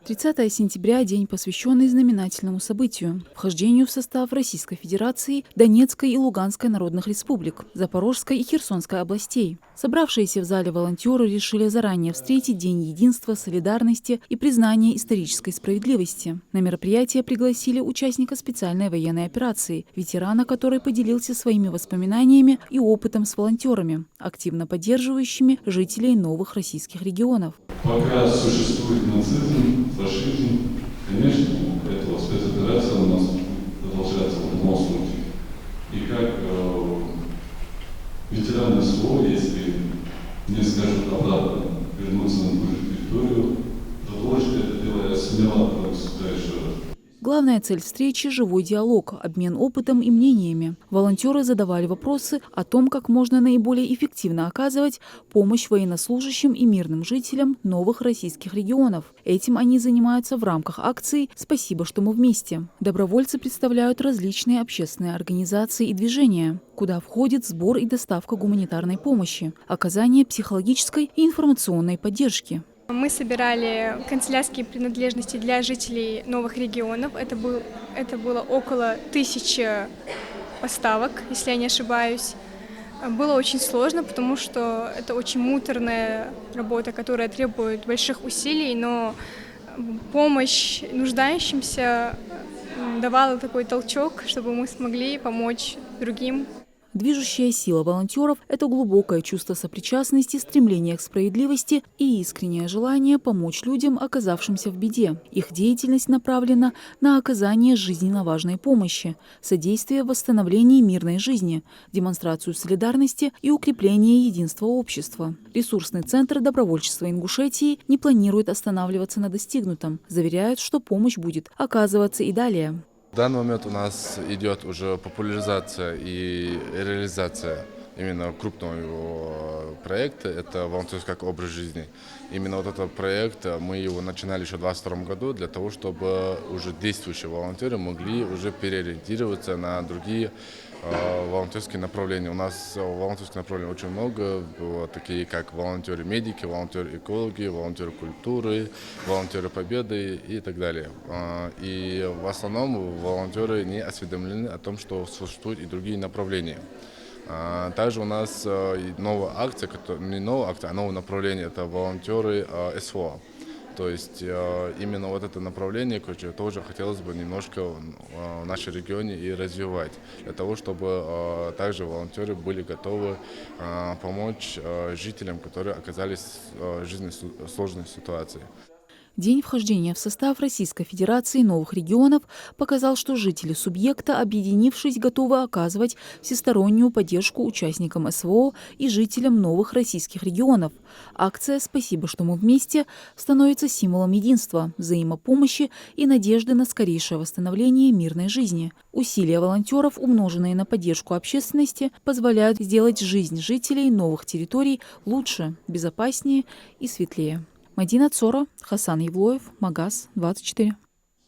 30 сентября – день, посвященный знаменательному событию – вхождению в состав Российской Федерации, Донецкой и Луганской народных республик, Запорожской и Херсонской областей. Собравшиеся в зале волонтеры решили заранее встретить День единства, солидарности и признания исторической справедливости. На мероприятие пригласили участника специальной военной операции, ветерана, который поделился своими воспоминаниями и опытом с волонтерами, активно поддерживающими жителей новых российских регионов. Пока существует нацизм, фашизм, конечно, эта спецоперация у нас продолжается в любом случае. И как ветераны СВО, если не скажут обратно, вернуться на ту же территорию, продолжить это дело я смело считаю еще раз. Главная цель встречи – живой диалог, обмен опытом и мнениями. Волонтеры задавали вопросы о том, как можно наиболее эффективно оказывать помощь военнослужащим и мирным жителям новых российских регионов. Этим они занимаются в рамках акции «Спасибо, что мы вместе». Добровольцы представляют различные общественные организации и движения, куда входит сбор и доставка гуманитарной помощи, оказание психологической и информационной поддержки. Мы собирали канцелярские принадлежности для жителей новых регионов. Это было около 1000 поставок, если я не ошибаюсь. Было очень сложно, потому что это очень муторная работа, которая требует больших усилий, но помощь нуждающимся давала такой толчок, чтобы мы смогли помочь другим. Движущая сила волонтеров – это глубокое чувство сопричастности, стремление к справедливости и искреннее желание помочь людям, оказавшимся в беде. Их деятельность направлена на оказание жизненно важной помощи, содействие в восстановлении мирной жизни, демонстрацию солидарности и укрепление единства общества. Ресурсный центр добровольчества Ингушетии не планирует останавливаться на достигнутом, заверяют, что помощь будет оказываться и далее. В данный момент у нас идет уже популяризация и реализация именно крупного его проекта, это волонтерский как образ жизни. Именно вот этот проект, мы его начинали еще в 2022 году для того, чтобы уже действующие волонтеры могли уже переориентироваться на другие волонтерские направления. У нас волонтерских направлений очень много, такие как волонтеры-медики, волонтеры-экологи, волонтеры культуры, волонтеры победы и так далее. И в основном волонтеры не осведомлены о том, что существуют и другие направления. Также у нас новая акция, не новая акция, а новое направление, это волонтеры СВО. То есть именно вот это направление, тоже хотелось бы немножко в нашем регионе и развивать, для того, чтобы также волонтеры были готовы помочь жителям, которые оказались в жизни сложной ситуации. День вхождения в состав Российской Федерации новых регионов показал, что жители субъекта, объединившись, готовы оказывать всестороннюю поддержку участникам СВО и жителям новых российских регионов. Акция «Спасибо, что мы вместе» становится символом единства, взаимопомощи и надежды на скорейшее восстановление мирной жизни. Усилия волонтеров, умноженные на поддержку общественности, позволяют сделать жизнь жителей новых территорий лучше, безопаснее и светлее. Мадина Цора, Хасан Евлоев, Магаз 24.